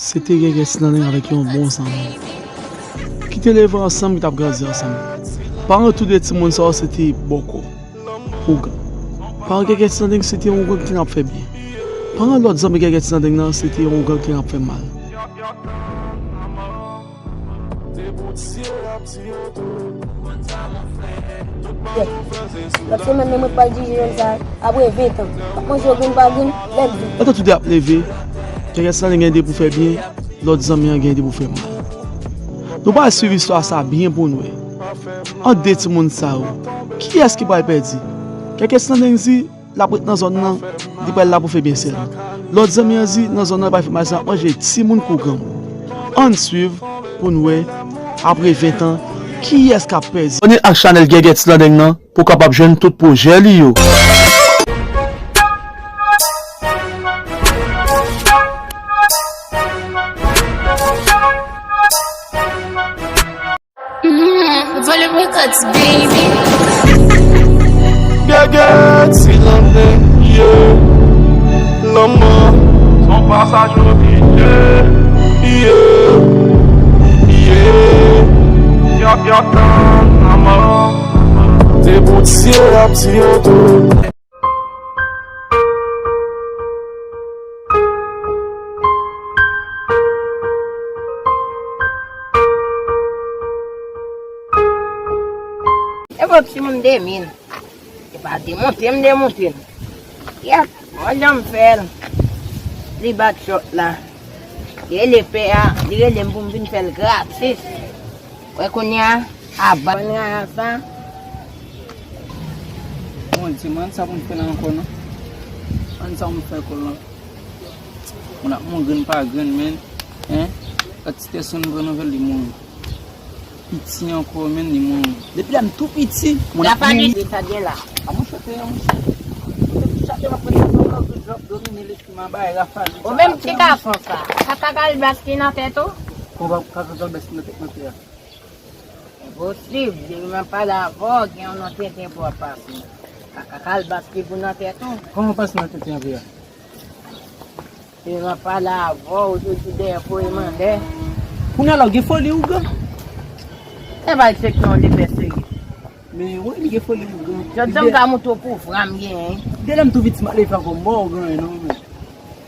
C'était quelqu'un qui avec un bon sang. Qui te lève ensemble, qui t'a grandi ensemble. Par tout de tout le monde, c'était beaucoup. Par quelqu'un qui c'était un gars qui n'a fait bien. Par l'autre homme, quelqu'un qui c'était un gars qui n'a fait mal. La semaine, je ne pas dire ça après 20 ans. Moi, je ne pas dire, quand tu as levé, quelqu'un qui a gagné pour faire bien, l'autre homme a gagné pour faire mal. Nous allons suivre l'histoire ça bien pour nous. En deux tout le monde ça. Qui est-ce qui va perdre? Quelqu'un qui a dit, la dans la zone, il va là pour faire bien seul. L'autre homme a dit, dans la zone, il va faire mal. Moi, j'ai 6 personnes pour grand. On suit pour nous, après 20 ans, qui est-ce qui a perdu? On est à Chanel Geget là pour capable jouer tout projet lié. Volume Records, baby. Geget, c'est l'année, yeah. L'homme, son passage au budget, yeah. Y'a tant d'amour, des bouts de ciel à petit auto. eu vou te mandar mim. Para démonter. E olha um ferro. Ele bate shot lá. Ele pega, ele bumbum fel grátis. Vai conhar a banha essa. Bom, se man sabe onde pegar com não. Man sabe onde pegar com não. Muna mungkin pagan men, kat station gono vel limon. Petit encore men limon. Depuis là tout petit. La famille de ça là. Amu chote amu. Chote ma petit drop dominer l'estima ba la famille. O même petit garçon ça. Ça cagal basque na tête. On va cagal basque na tête. Você não para avó, que eu não tenho tempo para passar. Cacal basque por na tête. Como passa na tête avia? Eu não para avó, o que der foi mandar. Kuna logo foi uga. É vai ser que não lhe persegue. Mais ouais, il faut le uga. Já estamos cá muito por fram hein. Dela muito vite mal levar com morgan não.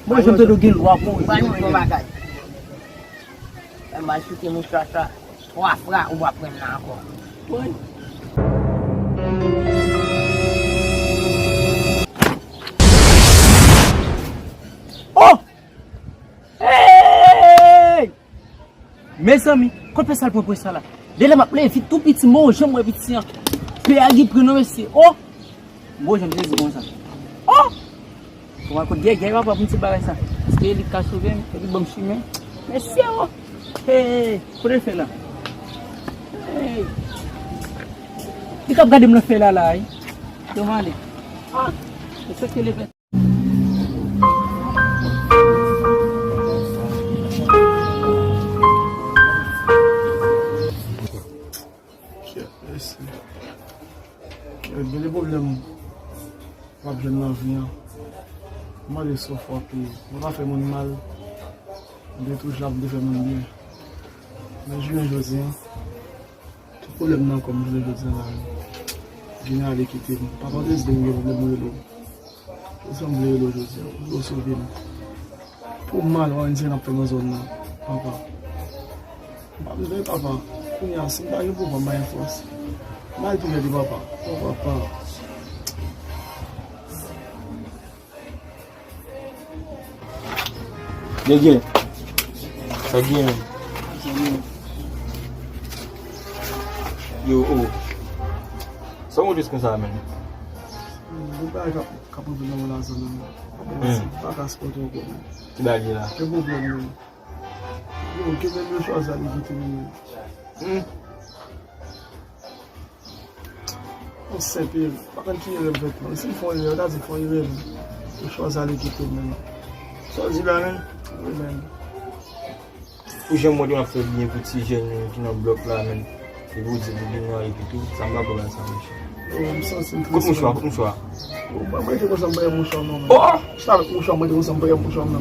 Moi je te le guil roi pour. Vai no bagagem. É mais que muito chato. O afra o vai prendre là encore. Ouais. Oh! Hey! Mes amis, quand tu fais ça pour ça là, dès là, je suis tout petit mot, je suis petit. Péagi prénom c'est oh! Moi j'aime bien ça. Oh! Comment qu'on dit, il va pas me séparer ça. Parce qu'il est caché bien, il est bon chimé. Merci oh! Hey! Comment tu fais là? Hey! Tu peux regarder me faire là là. Demandez. Ah! C'est ce qu'il est fait. Les problèmes, pas besoin de vie. Moi, je souffre, je ne vais pas faire mon mal. Je vais toujours faire mon bien. Mais je viens aujourd'hui. Tout problème, comme je viens aujourd'hui, je viens à l'équité. Pas contre, je vais problème. Je suis aujourd'hui. Je vais sauver. Pour mal, on est dans la zone. Papa. Papa. Il y a un signal pour moi, force. Mal tout le papa. Oh papa. Gege. Ça vient. Yo, oh. Ça on dit que ça amène. Je ne vais pas capable de nous lancer. Pas qu'à se porter au courant. Tu vas dire là. C'est bon pour nous. Yo, quelle est la chose à l'éviter? On sait que pas quand il est le vêtement, s'il faut il regarde, il faut il rêve. Les choses à l'équité même. Ça dit là même. Oui même. Ou j'aime moi de faire bien petit jeune qui dans bloc là même. Et vous dites bien noir et tout, ça me va pas ça monsieur. Coupe mouchoir. Moi je pense que mouchoir non. Oh, ça mouchoir moi je pense que mouchoir non.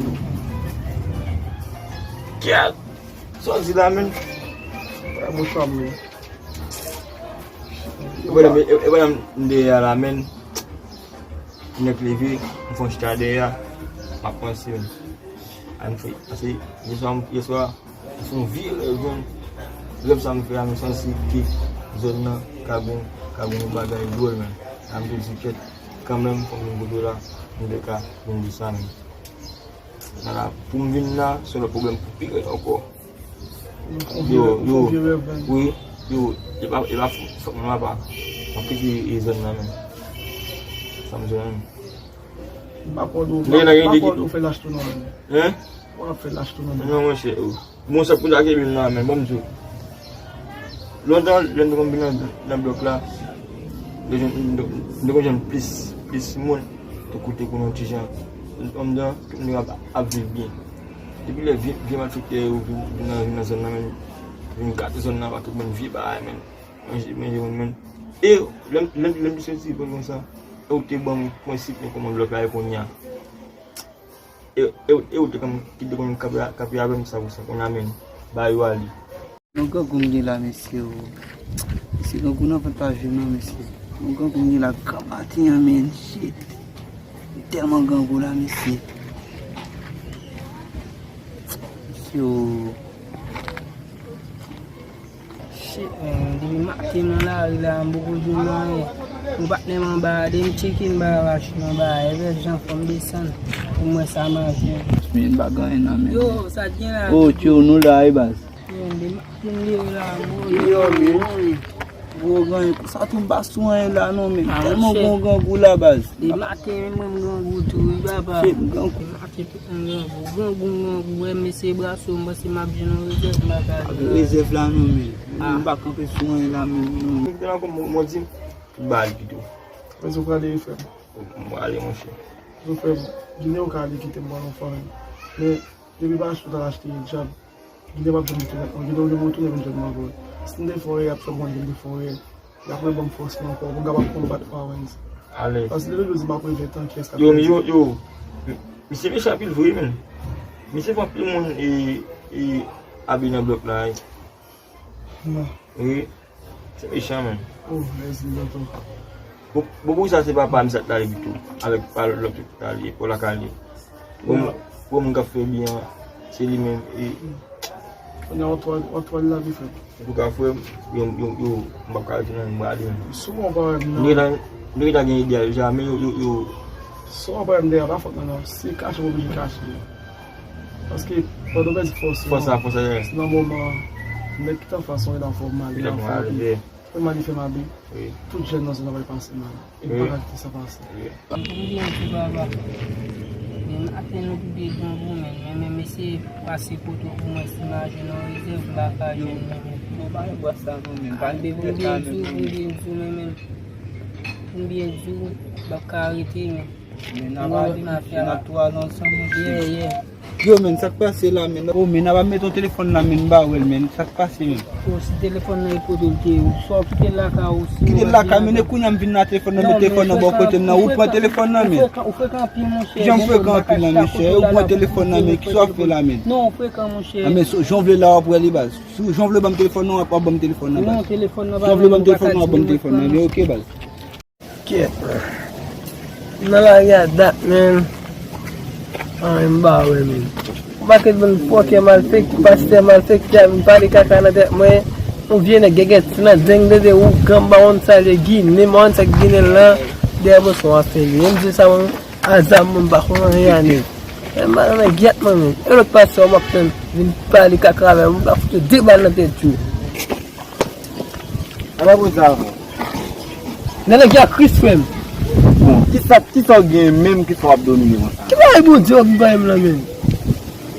Ket! So zi la men. Mwen chwa mwen. E wè mde ya la men. Mwen kleve, mwen fon chita de ya. Ma panse men. An fè, ase, yeswa, son vi le zon. Lèm sa mwen fè a mwen sansi ki zon nan kagoun bagay dol men. An mwen zi ket. Kamem fon mwen godo la, mwen deka mwen di san men. Nala, pou mwen vin la, son le problem pou pire anko. Yo, e ba fok mwen pa. Mwen piki e zon nan men. Sam zon nan men. Bakon fè lache tou nan men. Hein? Bakon fè lache tou nan men. Non mwen se, mwen se pou dake bin nan men, bon mzou. Lontan, jen kon bin nan blok la, de kon jen plis moun, te koute konon ti jan. Om dan, mwen ap viv bin. Depi le vi man fikte ou vin nan zon nan men, vin gate zon nan batok men vi ba men. Men. E, lem di soti pou kon sa, e ou te bon prinsip men kon blok la e kon ya. E ou te kon kide kon kapi avem sa kon amen, ba yu ali. Mwen kan koumye la mesye ou. Mesye kan kouna vantaje nan mesye. Mwen kan koumye la kabati ya men, shit. Telman gangou la mesye. Mesye ou. Shit man, di mi makte man la mboko joun nan e. Mwen bat neman ba, dem chicken ba rash nan ba, eve jan fom desan. Mwen sa manje. Smen bagay nan men. Yo, sa djen la. Oh, tiyo nou la e bas. Di makte mle la, Yo men. Gwo gan, sa tou basou an la non men. Telman gangou la bas. di makte mwen gangou tou, baba. Shit, gangou. Makte pitan gangou, we mese braso, mbasi mabjenon rezerv bagay. Rezerv la non men. Mwen bak anpe sou an la men. Mwen te lan kon mwen di, bal pito. Mwen sou kade yi fèm. Mwen ale mwen che. Sou fèm, gine ou kade kite mwen an fòren. Men, debi ba chou ta lachte yi jab. Gine wap jom tou, gine ou jom tou nevin jom mwen gol. Sinde fòre ap chò mwen gine fòre. Yak mwen bom fòs mwen kò, mwen gaba kon bat fòrens. Ale. As lè lè zi bakwen vetan ki eska. Yo, mi se me chapil vwe men. Mi se fwa pil moun e abi nan blok la e. Nan. Oui, se me chan men. Oh, lè zi lè to. Bobo sa se papa mi sat tali bitou. Alek pal lop tali, pou la kali. Pou mwen ka fe biyan, se li men e. Onye otwal la vi fèm. Pou ka fe, yo mbakal ti nan mbadi men. Sou mwen parem nan. Nè gen ideal, jamen yo. Sou mwen parem de, ba fòk nan nan. Si kache mwen bi kache de. Paske, pa do bez fòs. Fosa yes. Nan mouman, mwen kitan fason yon fòm mali. Yon fòm mali, Mwen mali fè mabi. oui. Tout jen nan zon avay pase man. E parak ti sa pase. Mwen ti baba. Men aten nou pi bejon vou men mese pase koto pou mwen si maje nan rezerv la ka jen men. Mwen ba yon bwa sa non men. Mwen bien zou men. Mwen bien zou, baka arete men. Men ava to alan san men. Yeah. Yo men, sak pase la men. Oh men, ava met ton telefon la men ba wel men. Sak pase men. Ou si telefon nan yi kote lte ou, so kite laka ou si. Kite laka men, e koun yam vin nan telefon nan, men telefon nan bo kote men. Ou pran telefon nan men. Ou fwekan pi mon chè. Jan fwekan pi nan men chè. Ou pran telefon nan men, ki so fwe la men. Non, ou fwekan mon chè. A men, jan vle la wap wè li baz. Jan vle bam telefon nan wap bam telefon nan Non, baz. telefon nan ba. Jan vle bam telefon nan wap bam telefon nan. Men ok baz. Never get that, man. I'm bad, man. Bakit man poke mal fik, paste mal fik, jam pari kaka na det mwen. Mwen vye na geget, sina zeng de ou gamba on sa le gin, ni man sa ginen la, de abo son afeli. Mwen di sa mwen azam mwen bakon an yani. Man na get man. E lo passe o makten, vin pari kaka la, mwen bakon te dibal na te chou. Aba pou sa wè? Nene gya Chris fem. Bon, ki sa gen menm ki sa wap doni yon sa? Ki ba e bou di wap bayem la men?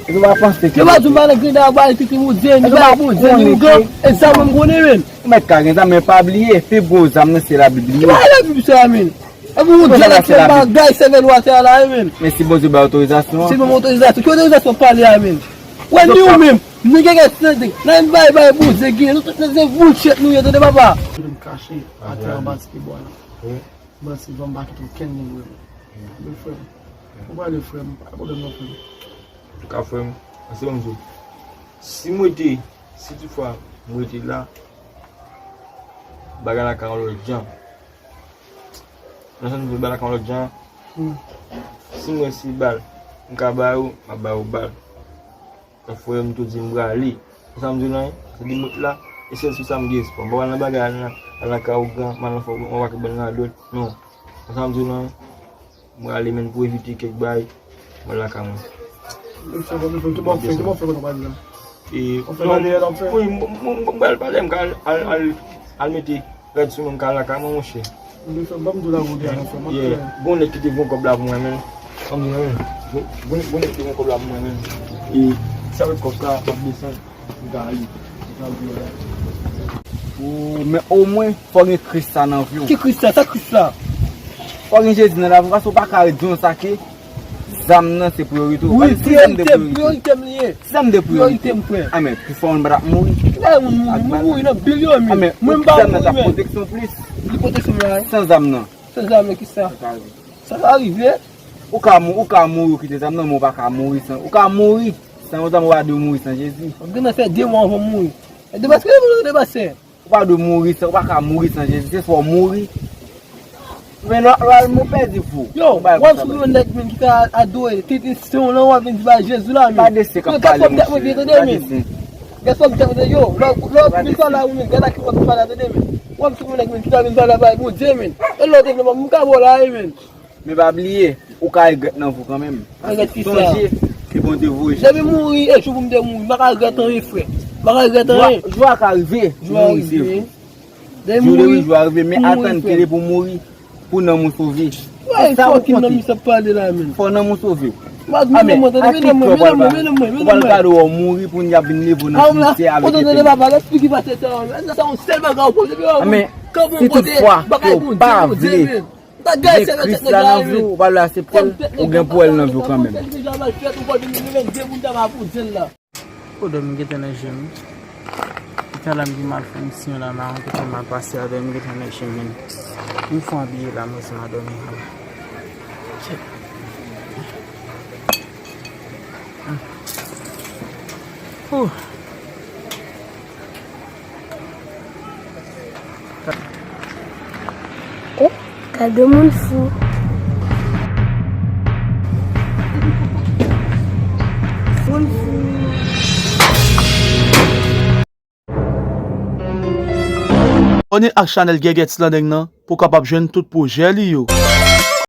E ba panse te Ki ba tou ba la grida wabay ki mou di, ni ba bou di, ni go, e zam mwen gone men. Mwen kagen zam men pabliye, fe bo zam nan se la bibliye. Ki ba la bib sa men? E bou di la ke ba gay seven wate ala men. Men si bo zi ba otorizasyon? Si mwen otorizasyon, ki otorizasyon pali a men? Wen di ou men, ni ge get sending, nan bay bou di gen, nou te ze bullshit nou yon de baba. Mwen kache ate an bat ki bo la. Bat si van baki tou ken ni mwen. Mwen frem. Mwen ba le frem, a bo de mwen frem. Ka frem, ase mwen zou. si toutefois moi était là, bagarre la quand l'autre gens. Dans ce niveau bagarre quand l'autre gens. Si moi si balle, on ka ba ou balle. Ça faut me tout dire m'ra ali. Ça me dit non, c'est dit mout là, et c'est sur ça me dit pas. Bon la bagarre là, la ka ou grand, man faut on va que ben là d'autres. Non. Ça me dit non. M'ra ali men pour éviter quelque bail. Voilà quand même. Et oui, mon bel palais al mettre red sur mon cas là quand mon cher. Bon équipe vont comme là moi même. Comme bon équipe vont comme là moi même. Et ça va être comme ça on descend mais au moins faut un Christ ça dans vie. Qui Christ ça Christ là? Faut un Jésus dans la vie parce que pas carré dire ça que zam nan c'est priorité. Oui, priorité lié. Zam de priorité. Priorité. Ah mais tu fais un bras mourir. Là mourir dans billion. Ah mais même pas ta protection plus. La protection là. Sans zam nan. Sans zam qui ça? Ça va arriver. Ou ka mourir qui te zam nan, mon pas ka mourir sans. Ou ka mourir sans zam va de mourir sans Jésus. On doit faire 2 mois avant mourir. Et de parce que vous dépasser. Ou pas de mourir sans, ou pas ka mourir sans Jésus, c'est faut mourir. Mais là, mon père dit fou. Yo, once you let me qui t'a adoré, tu es on là on vient Jésus là. Pas de ce qu'on parle. Qu'est-ce que tu veux yo? Là, tu parles là, on gars qui va parler de demain. Once you let me qui t'a parler là, bon Dieu men. Et l'autre développement mon cas là men. Mais pas oublier, ou ka regret nan vous quand même. Regrette qui ça? Que bon Dieu vous. Je vais mourir et je vais me mourir, pas regretter rien frère. Pas regretter rien. Je vais arriver. Je vais arriver. Je vais arriver mais attendre qu'il est pour mourir. Pour nous sauver. Ouais, ça qui n'a mis ça parler là même. Pour nous sauver. Ah mais on va mourir pour nous venir pour nous quitter avec. On donne pas bagarre expliquer pas ça. Ça on seul bagarre pour mais si toutefois pas vle Christ là dans vie on va l'accepter ou gain pour elle dans vie quand même. Pour dormir dans le gym. Quand la me mal fonction là, ma on peut mal passer à dormir dans le gym. Une fois habillé là, moi ça m'a dormi. Oh. T'as deux mondes fous. On est ak Chanel Geget lan deng nan pou kapap jwen tout projet li yo.